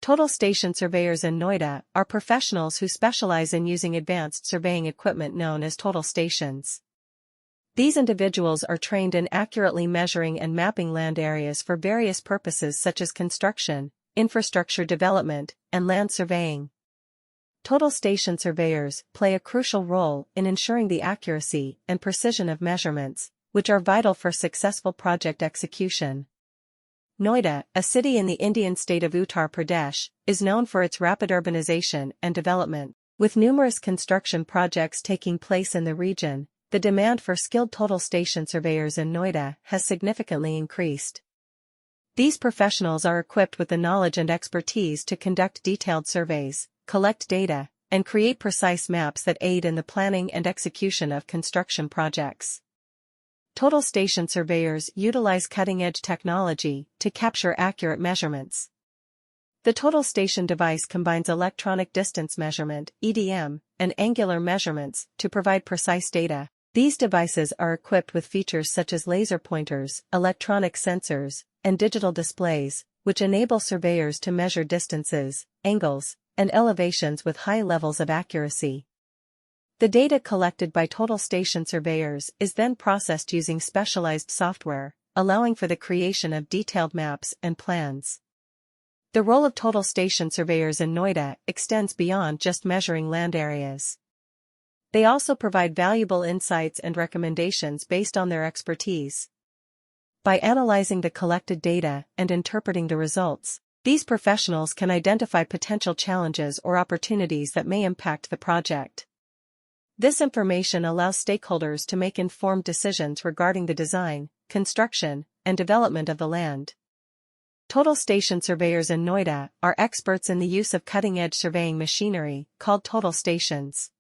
Total station surveyors in Noida are professionals who specialize in using advanced surveying equipment known as total stations. These individuals are trained in accurately measuring and mapping land areas for various purposes such as construction, infrastructure development, and land surveying. Total station surveyors play a crucial role in ensuring the accuracy and precision of measurements, which are vital for successful project execution. Noida, a city in the Indian state of Uttar Pradesh, is known for its rapid urbanization and development. With numerous construction projects taking place in the region, the demand for skilled total station surveyors in Noida has significantly increased. These professionals are equipped with the knowledge and expertise to conduct detailed surveys, collect data, and create precise maps that aid in the planning and execution of construction projects. Total station surveyors utilize cutting-edge technology to capture accurate measurements. The total station device combines electronic distance measurement (EDM) and angular measurements to provide precise data. These devices are equipped with features such as laser pointers, electronic sensors, and digital displays, which enable surveyors to measure distances, angles, and elevations with high levels of accuracy. The data collected by total station surveyors is then processed using specialized software, allowing for the creation of detailed maps and plans. The role of total station surveyors in Noida extends beyond just measuring land areas. They also provide valuable insights and recommendations based on their expertise. By analyzing the collected data and interpreting the results, these professionals can identify potential challenges or opportunities that may impact the project. This information allows stakeholders to make informed decisions regarding the design, construction, and development of the land. Total station surveyors in Noida are experts in the use of cutting-edge surveying machinery, called total stations.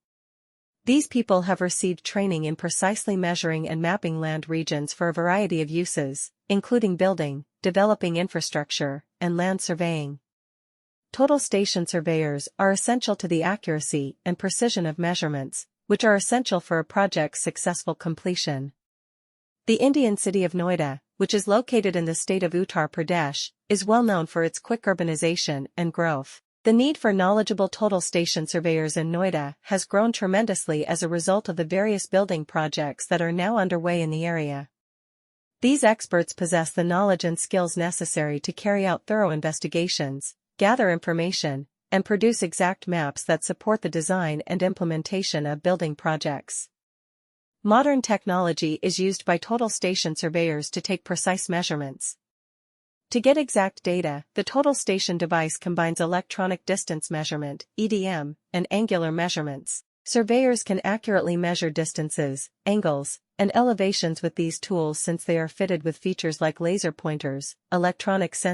These people have received training in precisely measuring and mapping land regions for a variety of uses, including building, developing infrastructure, and land surveying. Total station surveyors are essential to the accuracy and precision of measurements, which are essential for a project's successful completion. The Indian city of Noida, which is located in the state of Uttar Pradesh, is well known for its quick urbanization and growth. The need for knowledgeable total station surveyors in Noida has grown tremendously as a result of the various building projects that are now underway in the area. These experts possess the knowledge and skills necessary to carry out thorough investigations, gather information, and produce exact maps that support the design and implementation of building projects. Modern technology is used by total station surveyors to take precise measurements. To get exact data, the total station device combines electronic distance measurement (EDM) and angular measurements. Surveyors can accurately measure distances, angles, and elevations with these tools since they are fitted with features like laser pointers, electronic sensors,